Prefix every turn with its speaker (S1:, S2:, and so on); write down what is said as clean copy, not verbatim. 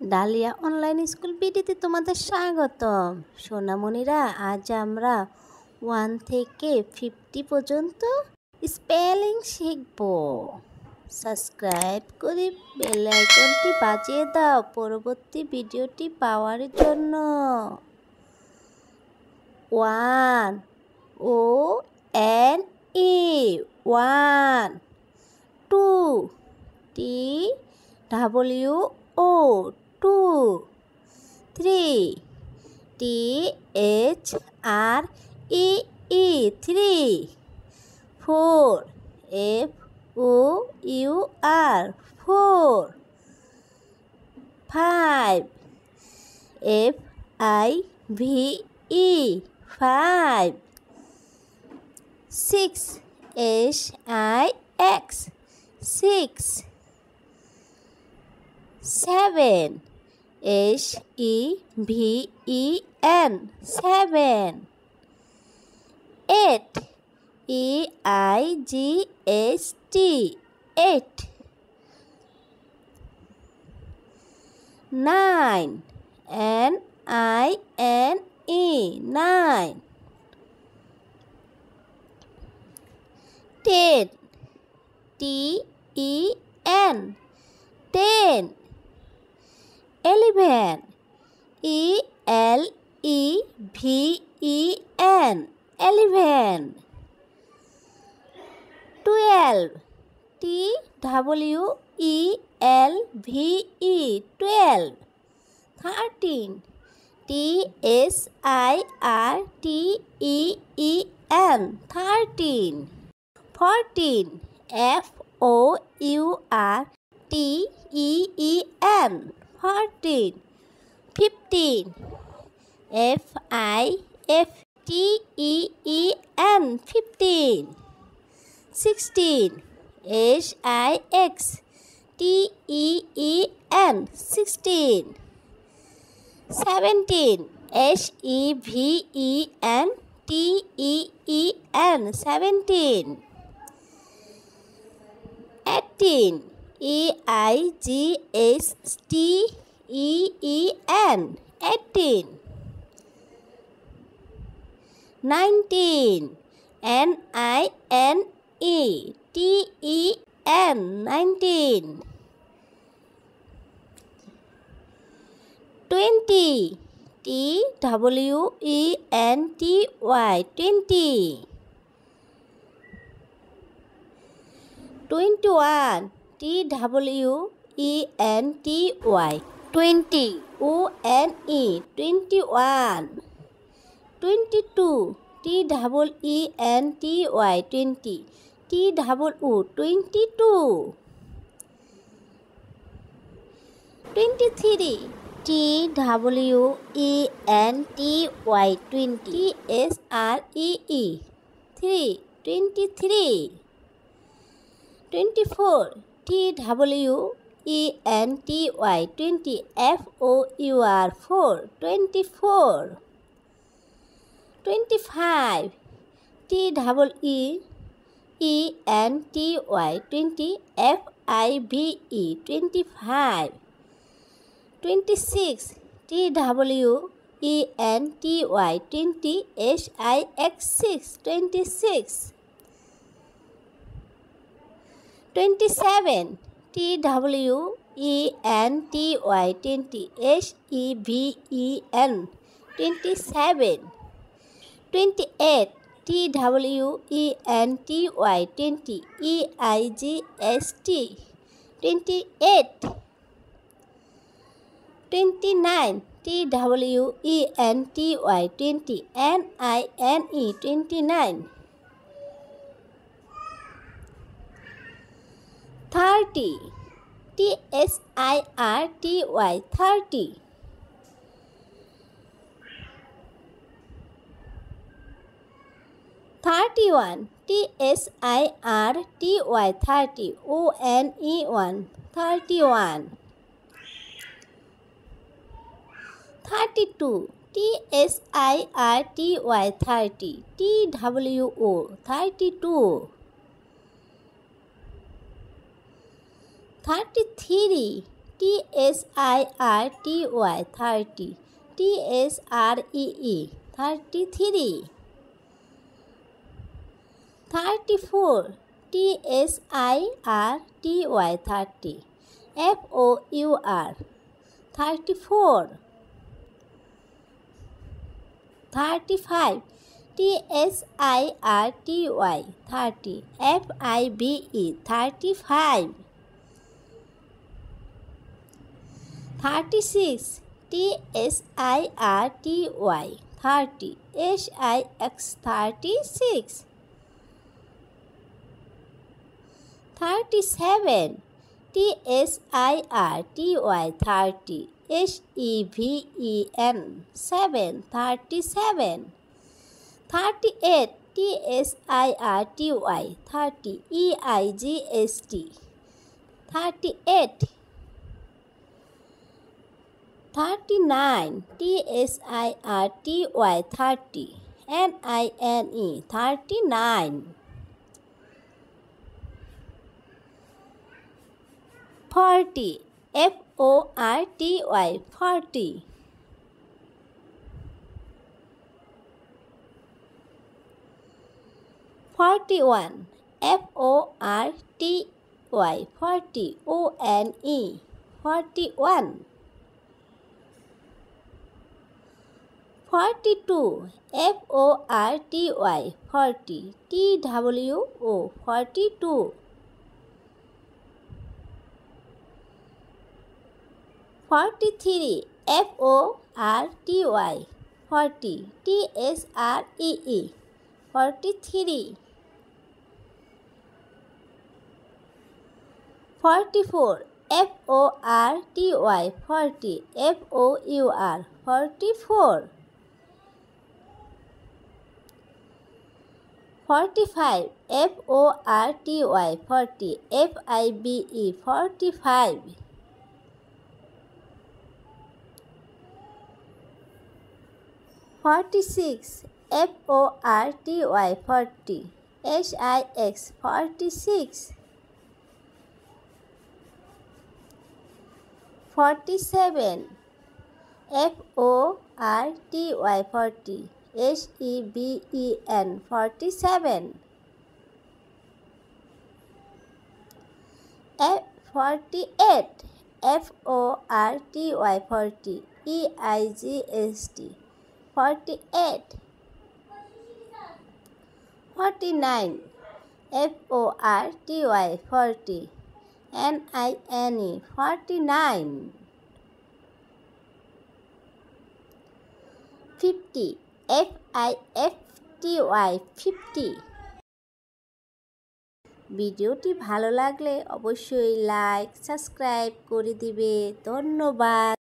S1: Dahlia online school পিডিতে তোমাদের স্বাগতম। সোনামণিরা, আজ আমরা 1 থেকে 50 পর্যন্ত স্পেলিং শিখব। সাবস্ক্রাইব করে বেল আইকনটি বাজিয়ে দাও পরবর্তী ভিডিওটি পাওয়ার জন্য। 1 O-N-E 1 2 T-W-O 2 3 T-H-R-E-E 3 4 F-O-U-R 4 5 F-I-V-E 5 6 S-I-X 6 7 S-E-V-E-N 7 8 E-I-G-H-T 8 9 N-I-N-E 9 10 T-E-N 10 11 E-L-E-V-E-N 11 12 T-W-E-L-V-E 12 13 T-S-I-R-T-E-E-N 13 14 F-O-U-R-T-E-E-N 14 15 F-I-F-T-E-E-N 15 16 S-I-X-T-E-E-N 16 17 S-E-V-E-N T-E-E-N 17 18 E-I-G-H-T-E-E-N 18 19 N-I-N-E-T-E-N 19 20 T-W-E-N-T-Y 20 21 T-W-E-N-T-Y 20 O-N-E 21 22 T-W-E-N-T-Y 20 T-W-O 22 23 T-W-E-N-T-Y 20 S-R-E-E 3 23 24 T-W-E-N-T-Y 20 F-O-U-R 4 24 25 T-W-E-N-T-Y 20 F-I-V-E 25 26 T-W-E-N-T-Y 20 S-I-X 6 26 27 T-W-E-N-T-Y 20 S-E-V-E-N 27 28 T-W-E-N-T-Y 20 E-I-G-S-T 28 29 T-W-E-N-T-Y 20 N-I-N-E 29 30 T-S-I-R-T-Y 30 31 T-S-I-R-T-Y 30 O-N-E 1 31 32 T-S-I-R-T-Y 30 T-W-O 32 33 TSIRTY 30, TSREE 33, 34, TSIRTY 30, FOUR 34, 35, TSIRTY 30, FIBE 35, 36, TSIRTY 30, SIX 36, 37, TSIRTY 30, SEVEN 7, 37, 38, TSIRTY 30, EIGST 38, 39, TSIRTY 30, NINE 39, 40, FORTY 40, 41, FORTY 40, ONE 41, 42, FORTY 40, TWO 42, 43, FORTY 40, TSREE 43, 44, FORTY 40, FOUR 44, 45, FORTY 40, FIBE 45, 46, FORTY 40, SIX 46, 47, FORTY 40, SEBEN 47, 48, FORTY 40, EIGST 48, 49, FORTY 40, NINE 49, 50, FIFTY 50। ভিডিওটি ভালো লাগলে অবশ্যই like subscribe করে দিবে। ধন্যবাদ।